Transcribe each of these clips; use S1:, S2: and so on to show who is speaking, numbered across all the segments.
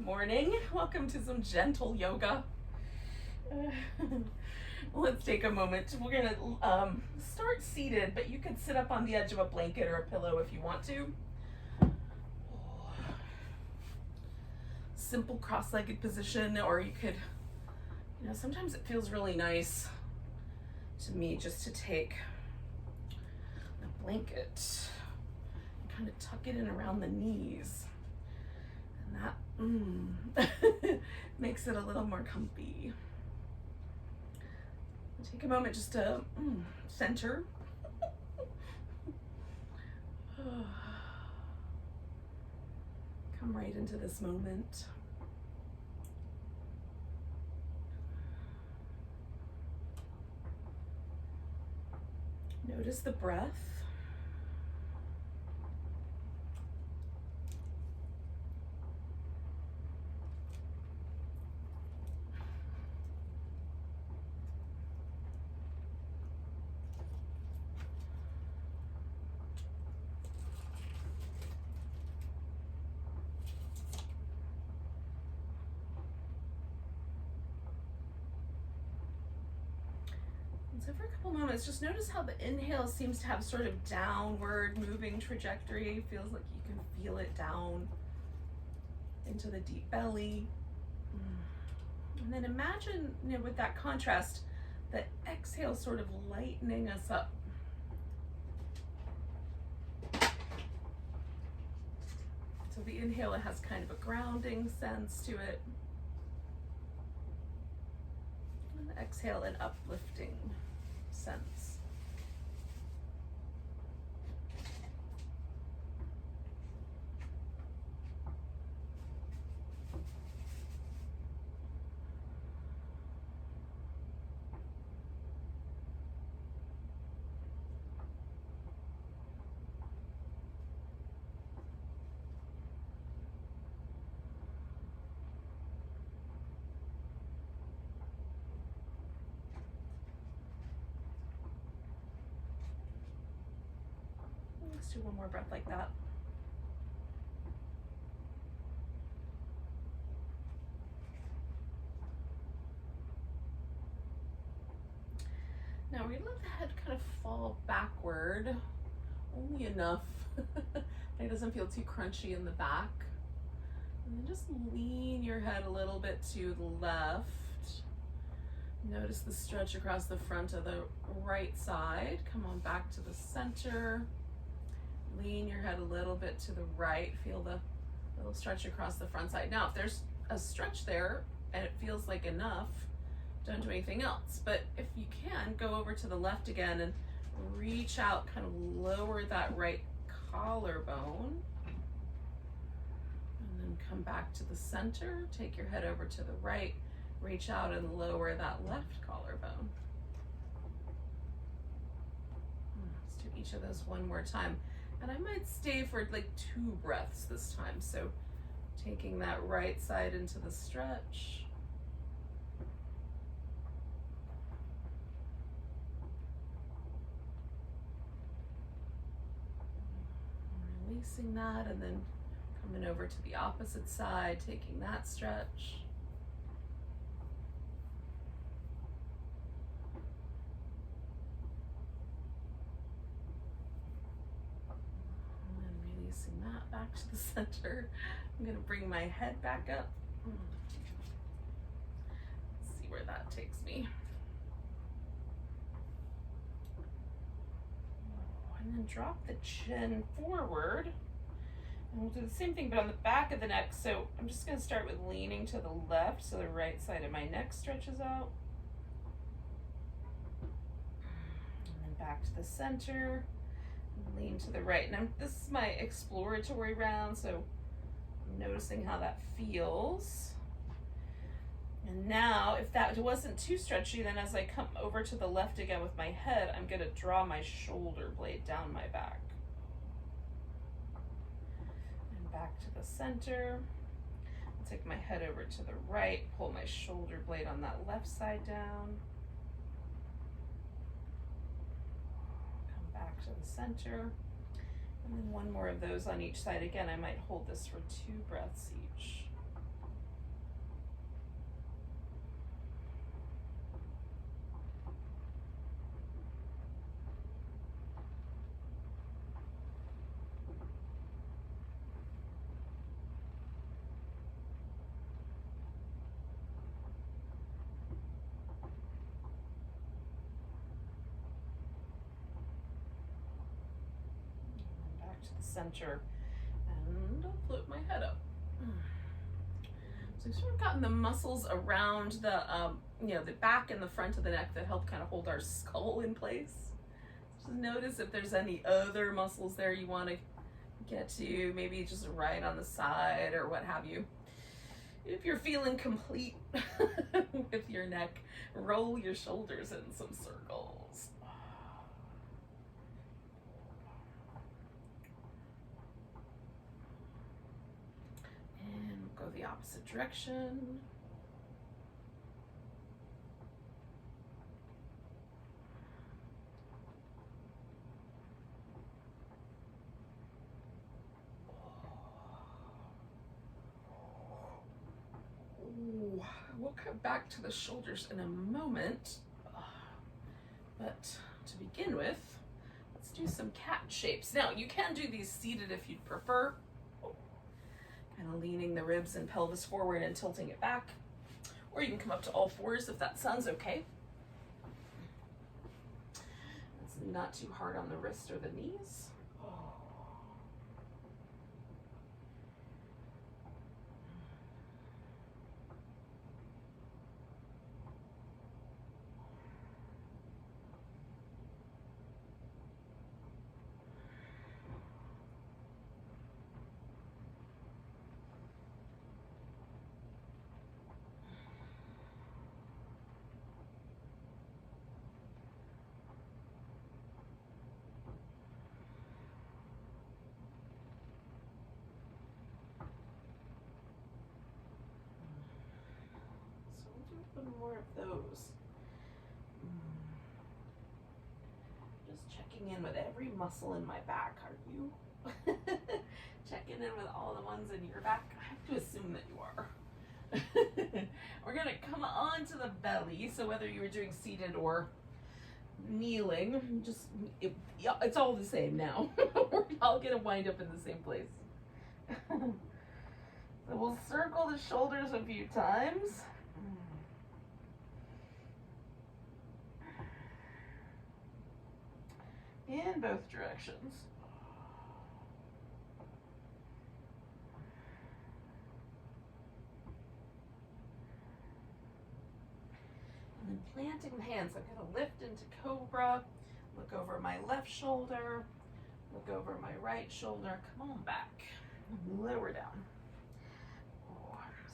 S1: Morning. Welcome to some gentle yoga. Let's take a moment. We're gonna start seated, but you could sit up on the edge of a blanket or a pillow if you want to. Simple cross-legged position, or you could, sometimes it feels really nice to me just to take a blanket and kind of tuck it in around the knees. And that makes it a little more comfy. Take a moment just to center. Come right into this moment. Notice the breath. So for a couple moments, just notice how the inhale seems to have sort of downward moving trajectory. Feels like you can feel it down into the deep belly. And then imagine, with that contrast, the exhale sort of lightening us up. So the inhale has kind of a grounding sense to it. And the exhale, an uplifting sense. Let's do one more breath like that. Now we're going to let the head kind of fall backward, only enough that it doesn't feel too crunchy in the back. And then just lean your head a little bit to the left. Notice the stretch across the front of the right side. Come on back to the center. Lean your head a little bit to the right. Feel the little stretch across the front side. Now, if there's a stretch there and it feels like enough, don't do anything else. But if you can, go over to the left again and reach out, kind of lower that right collarbone. And then come back to the center. Take your head over to the right. Reach out and lower that left collarbone. Let's do each of those one more time. And I might stay for like 2 breaths this time. So taking that right side into the stretch. Releasing that, and then coming over to the opposite side, taking that stretch. Releasing that back to the center. I'm going to bring my head back up. Let's see where that takes me. And then drop the chin forward. And we'll do the same thing, but on the back of the neck. So I'm just going to start with leaning to the left so the right side of my neck stretches out. And then back to the center. Lean to the right. Now this is my exploratory round, so I'm noticing how that feels. And now, if that wasn't too stretchy, then as I come over to the left again with my head, I'm going to draw my shoulder blade down my back. And back to the center. I'll take my head over to the right, pull my shoulder blade on that left side down. Back to the center, and then one more of those on each side. Again, I might hold this for 2 breaths each. center and I'll float my head up. So we've sort of gotten the muscles around the, the back and the front of the neck that help kind of hold our skull in place. Just notice if there's any other muscles there you want to get to, maybe just right on the side or what have you. If you're feeling complete with your neck, roll your shoulders in some circles. And go the opposite direction. We'll come back to the shoulders in a moment, but to begin with, let's do some cat shapes. Now, you can do these seated if you'd prefer, kind of leaning the ribs and pelvis forward and tilting it back, or you can come up to all fours if that sounds okay. It's not too hard on the wrist or the knees. More of those. Just checking in with every muscle in my back. Are you checking in with all the ones in your back? I have to assume that you are. We're gonna come on to the belly. So whether you were doing seated or kneeling, it's all the same now. We're all gonna wind up in the same place. So we'll circle the shoulders a few times. In both directions. And then planting the hands. I'm going to lift into Cobra, look over my left shoulder, look over my right shoulder, come on back, and lower down.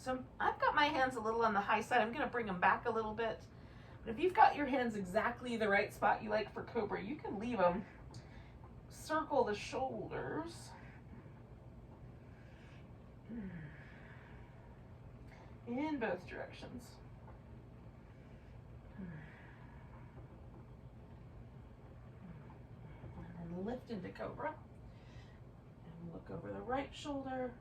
S1: So I've got my hands a little on the high side. I'm going to bring them back a little bit. But if you've got your hands exactly the right spot you like for Cobra, you can leave them. Circle the shoulders. In both directions. And then lift into Cobra. And look over the right shoulder.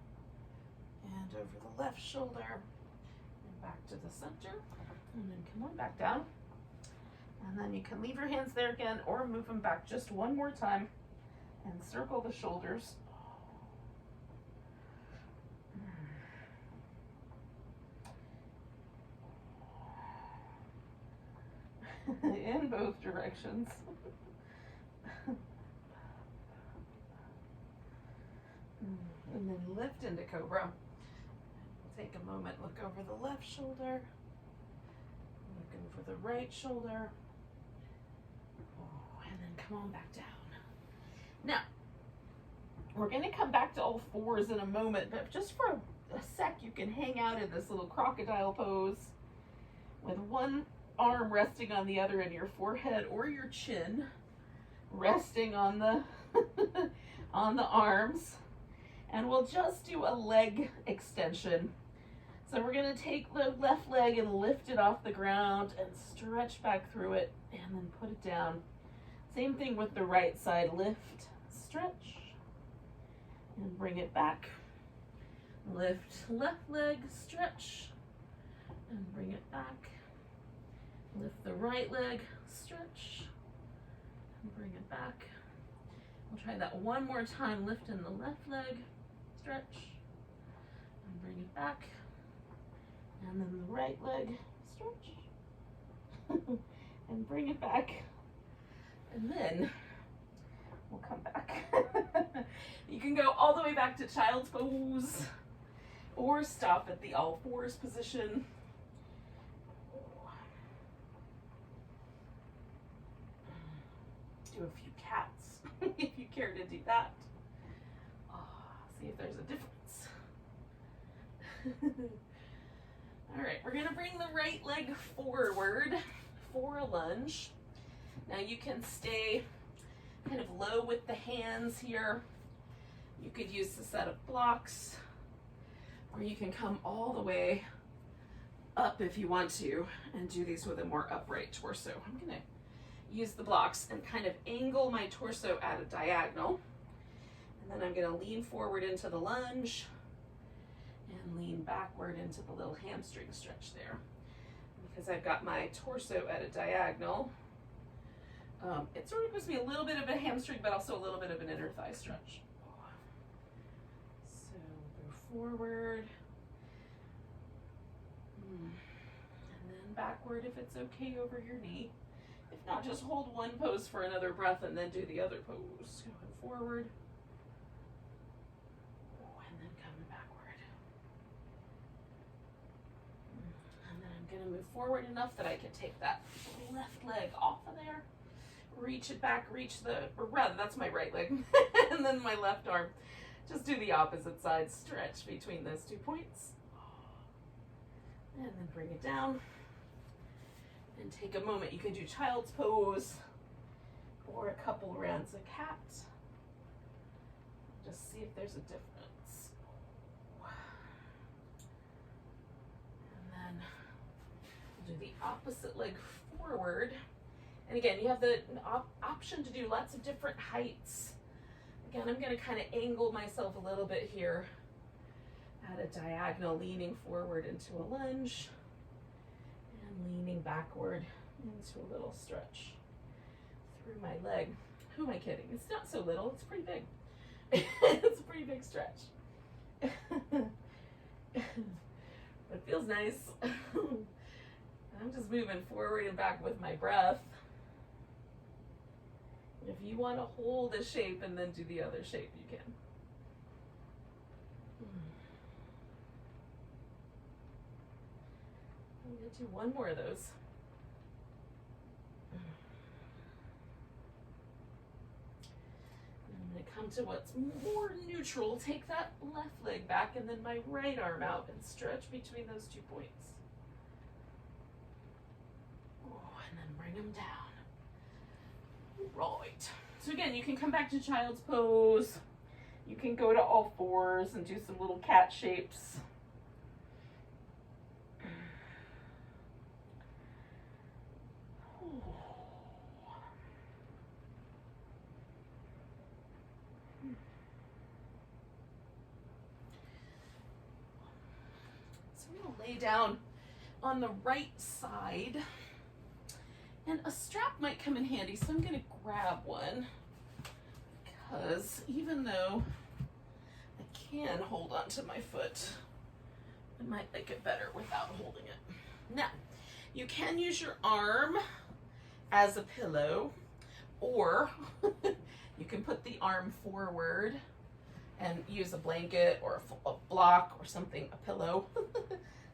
S1: And over the left shoulder. And back to the center. And then come on back down. And then you can leave your hands there again or move them back just one more time and circle the shoulders. In both directions. And then lift into Cobra. Take a moment, look over the left shoulder. Looking for the right shoulder. And then come on back down. Now, we're going to come back to all fours in a moment, but just for a sec, you can hang out in this little crocodile pose with one arm resting on the other and your forehead or your chin resting on the on the arms. And we'll just do a leg extension. So we're going to take the left leg and lift it off the ground and stretch back through it and then put it down. Same thing with the right side. Lift, stretch, and bring it back. Lift left leg, stretch, and bring it back. Lift the right leg, stretch, and bring it back. We'll try that one more time. Lift in the left leg, stretch, and bring it back. And then the right leg, stretch, and bring it back. And then we'll come back. You can can go all the way back to child's pose or stop at the all fours position. Do a few cats if you care to do that. See if there's a difference. All right, we're gonna bring the right leg forward for a lunge. Now you can stay kind of low with the hands here. You could use the set of blocks, or you can come all the way up if you want to and do these with a more upright torso. I'm gonna use the blocks and kind of angle my torso at a diagonal. And then I'm gonna lean forward into the lunge and lean backward into the little hamstring stretch there. Because I've got my torso at a diagonal, it sort of gives me a little bit of a hamstring, but also a little bit of an inner thigh stretch. So go forward, and then backward if it's okay over your knee. If not, just hold one pose for another breath and then do the other pose. Going forward, and then coming backward. And then I'm gonna move forward enough that I can take that left leg off of there, reach it back, or rather that's my right leg, and then my left arm. Just do the opposite side, stretch between those 2 points. And then bring it down. And take a moment. You can do child's pose or a couple rounds of cat. Just see if there's a difference. And then we'll do the opposite leg forward. And again, you have the option to do lots of different heights. Again, I'm going to kind of angle myself a little bit here at a diagonal, leaning forward into a lunge. Leaning backward into a little stretch through my leg. Who am I kidding? It's not so little, it's pretty big. It's a pretty big stretch. It feels nice. I'm just moving forward and back with my breath. If you want to hold a shape and then do the other shape, you can. I'm going to do one more of those. I'm going to come to what's more neutral. Take that left leg back and then my right arm out and stretch between those 2 points. Oh, and then bring them down. Right. So again, you can come back to child's pose. You can go to all fours and do some little cat shapes. Lay down on the right side, and a strap might come in handy, so I'm going to grab one, because even though I can hold on to my foot, I might like it better without holding it. Now, you can use your arm as a pillow, or you can put the arm forward and use a blanket or a block or something, a pillow,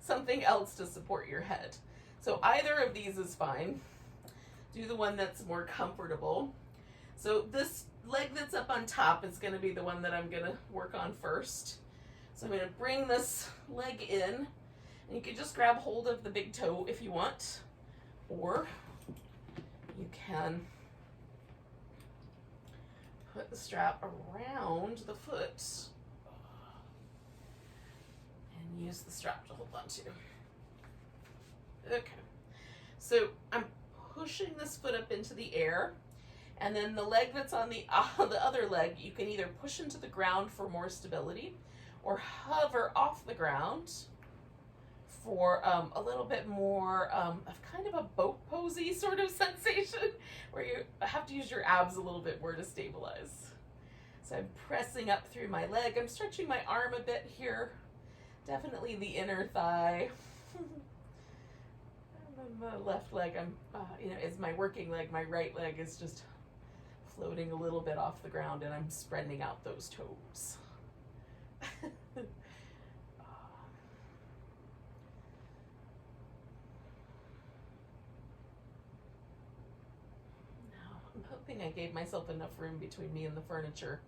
S1: something else to support your head. So either of these is fine. Do the one that's more comfortable. So this leg that's up on top is going to be the one that I'm going to work on first. So I'm going to bring this leg in, and you can just grab hold of the big toe if you want, or you can put the strap around the foot and use the strap to hold on to. Okay, so I'm pushing this foot up into the air, and then the leg that's on the other leg, you can either push into the ground for more stability or hover off the ground for a little bit more of kind of a boat posy sort of sensation where you have to use your abs a little bit more to stabilize. So I'm pressing up through my leg. I'm stretching my arm a bit here. Definitely the inner thigh. And then the left leg is my working leg. My right leg is just floating a little bit off the ground, and I'm spreading out those toes. I'm hoping I gave myself enough room between me and the furniture.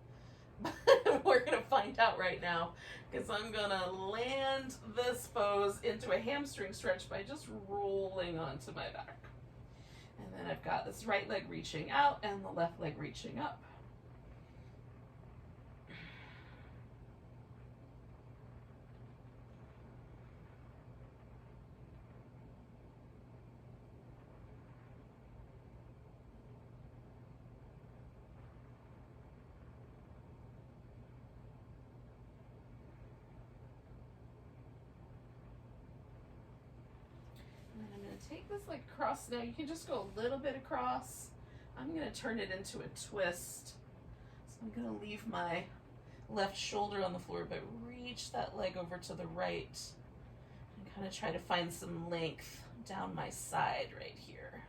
S1: We're going to find out right now, because I'm going to land this pose into a hamstring stretch by just rolling onto my back. And then I've got this right leg reaching out and the left leg reaching up. Take this like across now. You can just go a little bit across. I'm going to turn it into a twist. So I'm going to leave my left shoulder on the floor, but reach that leg over to the right and kind of try to find some length down my side right here.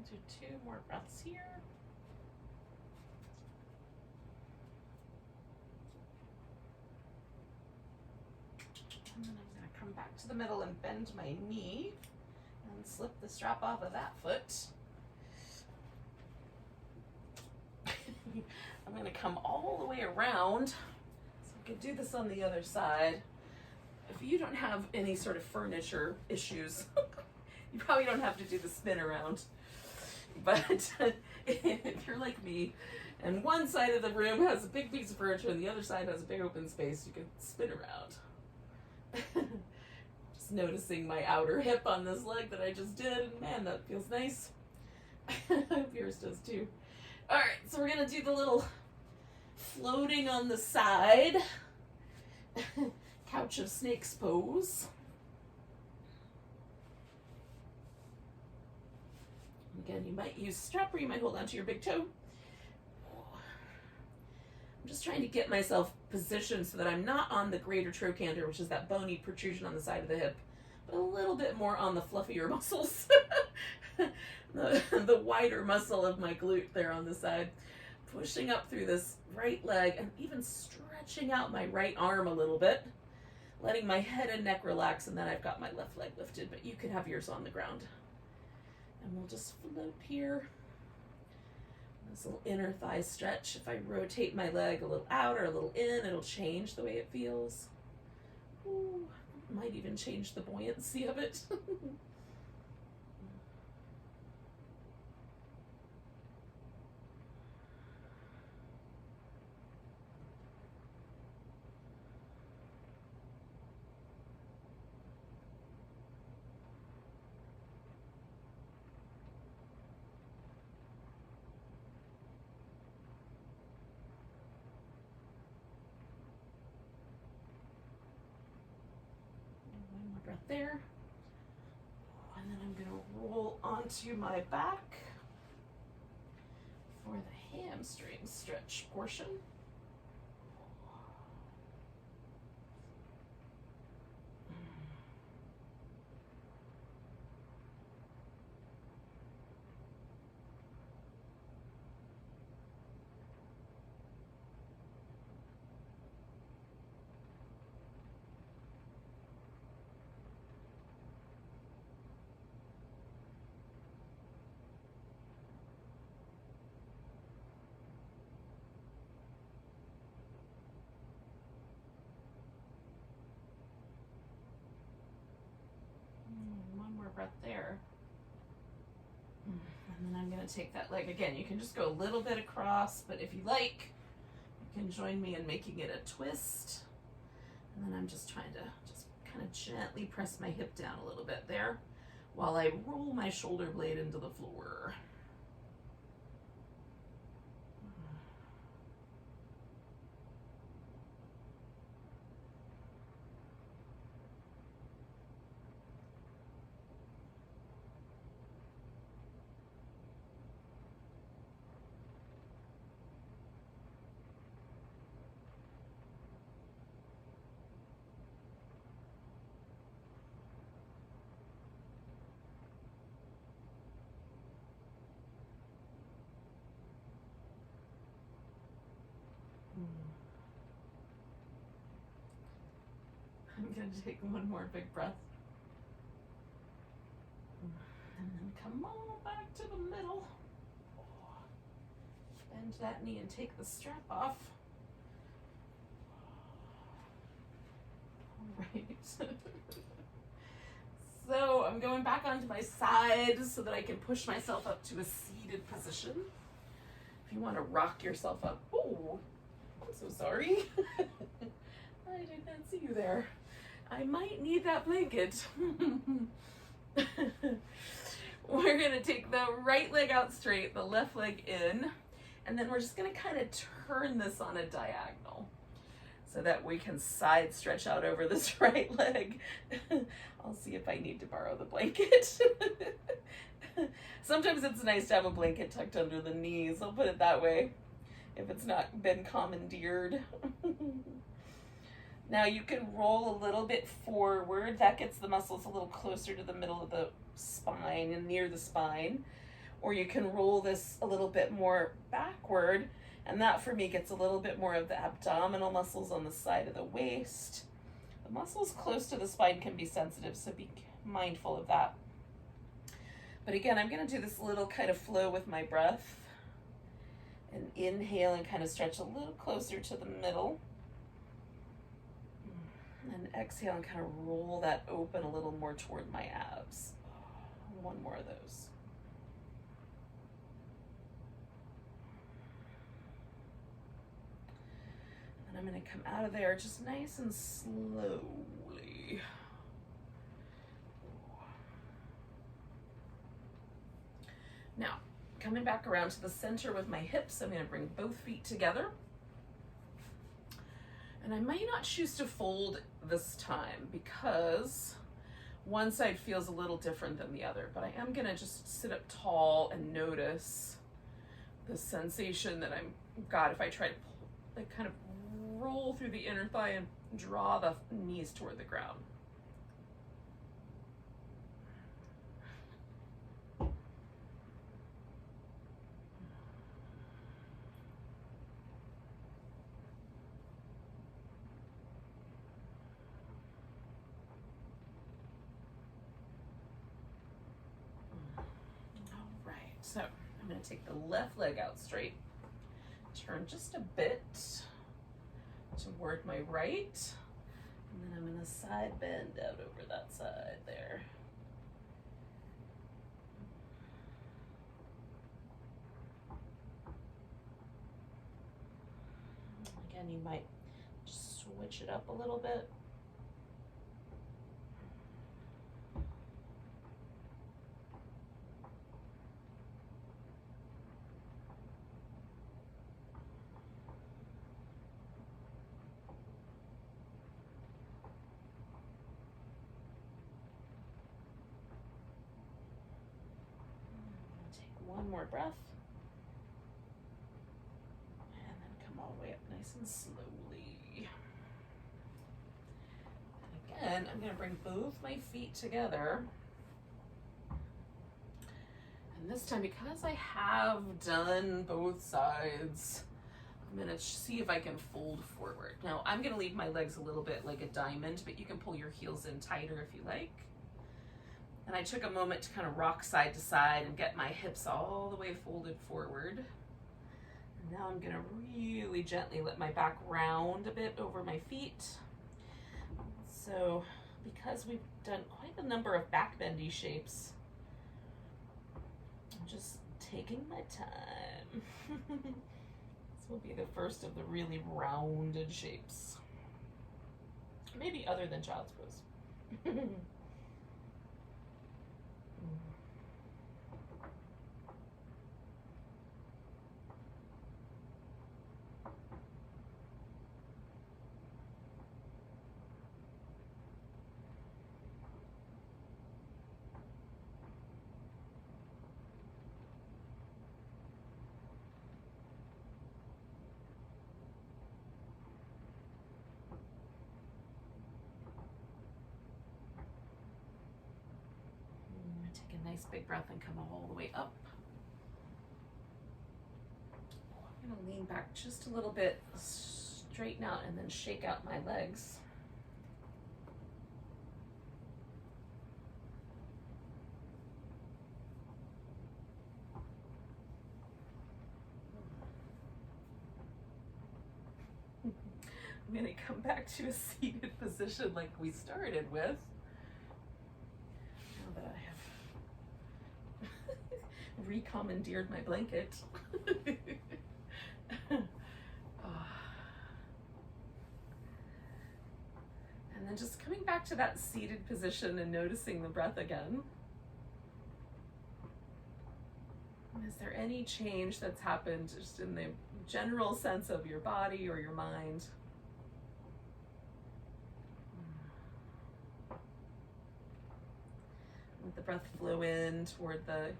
S1: Do 2 more breaths here. And then I'm going to come back to the middle and bend my knee and slip the strap off of that foot. I'm going to come all the way around, so I can do this on the other side. If you don't have any sort of furniture issues, you probably don't have to do the spin around. But if you're like me, and one side of the room has a big piece of furniture and the other side has a big open space, you can spin around. Just noticing my outer hip on this leg that I just did, and man, that feels nice. I hope yours does too. All right, so we're gonna do the little floating on the side couch of snakes pose. Again, you might use a strap or you might hold onto your big toe. I'm just trying to get myself positioned so that I'm not on the greater trochanter, which is that bony protrusion on the side of the hip, but a little bit more on the fluffier muscles. the wider muscle of my glute there on the side. Pushing up through this right leg and even stretching out my right arm a little bit. Letting my head and neck relax, and then I've got my left leg lifted, but you could have yours on the ground. And we'll just float here. This little inner thigh stretch. If I rotate my leg a little out or a little in, it'll change the way it feels. Ooh, might even change the buoyancy of it. Breath there. And then I'm going to roll onto my back for the hamstring stretch portion. One more breath there. And then I'm going to take that leg again. You can just go a little bit across, but if you like, you can join me in making it a twist. And then I'm just trying to just kind of gently press my hip down a little bit there while I roll my shoulder blade into the floor. I'm going to take one more big breath. And then come on back to the middle. Bend that knee and take the strap off. All right. So I'm going back onto my side so that I can push myself up to a seated position. If you want to rock yourself up. Oh, I'm so sorry. I did not see you there. I might need that blanket. We're going to take the right leg out straight, the left leg in, and then we're just going to kind of turn this on a diagonal so that we can side stretch out over this right leg. I'll see if I need to borrow the blanket. Sometimes it's nice to have a blanket tucked under the knees, I'll put it that way, if it's not been commandeered. Now you can roll a little bit forward. That gets the muscles a little closer to the middle of the spine and near the spine. Or you can roll this a little bit more backward, and that for me gets a little bit more of the abdominal muscles on the side of the waist. The muscles close to the spine can be sensitive, so be mindful of that. But again, I'm going to do this little kind of flow with my breath. And inhale and kind of stretch a little closer to the middle. And exhale and kind of roll that open a little more toward my abs. One more of those. And I'm going to come out of there just nice and slowly. Now, coming back around to the center with my hips, I'm going to bring both feet together. And I might not choose to fold this time because one side feels a little different than the other, but I am gonna just sit up tall and notice the sensation that I'm got if I try to like kind of roll through the inner thigh and draw the knees toward the ground. So I'm going to take the left leg out straight, turn just a bit toward my right, and then I'm going to side bend out over that side there. Again, you might switch it up a little bit. One more breath, and then come all the way up nice and slowly. And again, I'm going to bring both my feet together. And this time, because I have done both sides, I'm going to see if I can fold forward. Now, I'm going to leave my legs a little bit like a diamond, but you can pull your heels in tighter if you like. And I took a moment to kind of rock side to side and get my hips all the way folded forward. And now I'm going to really gently let my back round a bit over my feet. So because we've done quite a number of back bendy shapes, I'm just taking my time. This will be the first of the really rounded shapes. Maybe other than child's pose. Take a nice big breath and come all the way up. I'm going to lean back just a little bit, straighten out, and then shake out my legs. I'm going to come back to a seated position like we started with. Now that I have recommandeered my blanket. And then just coming back to that seated position and noticing the breath again. And is there any change that's happened just in the general sense of your body or your mind? Let the breath flow in toward the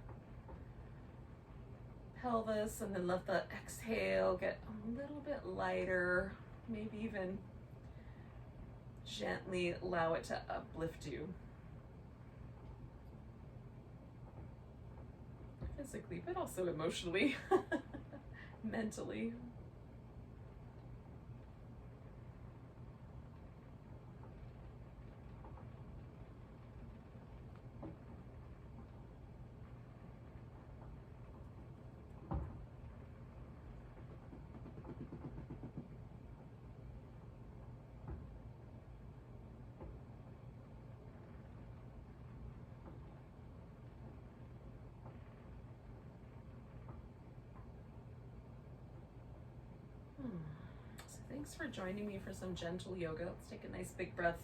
S1: pelvis, and then let the exhale get a little bit lighter, maybe even gently allow it to uplift you. Physically, but also emotionally, mentally. So thanks for joining me for some gentle yoga. Let's take a nice big breath.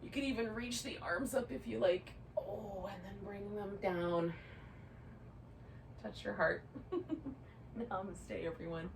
S1: You can even reach the arms up if you like. Oh, and then bring them down. Touch your heart. Namaste, everyone.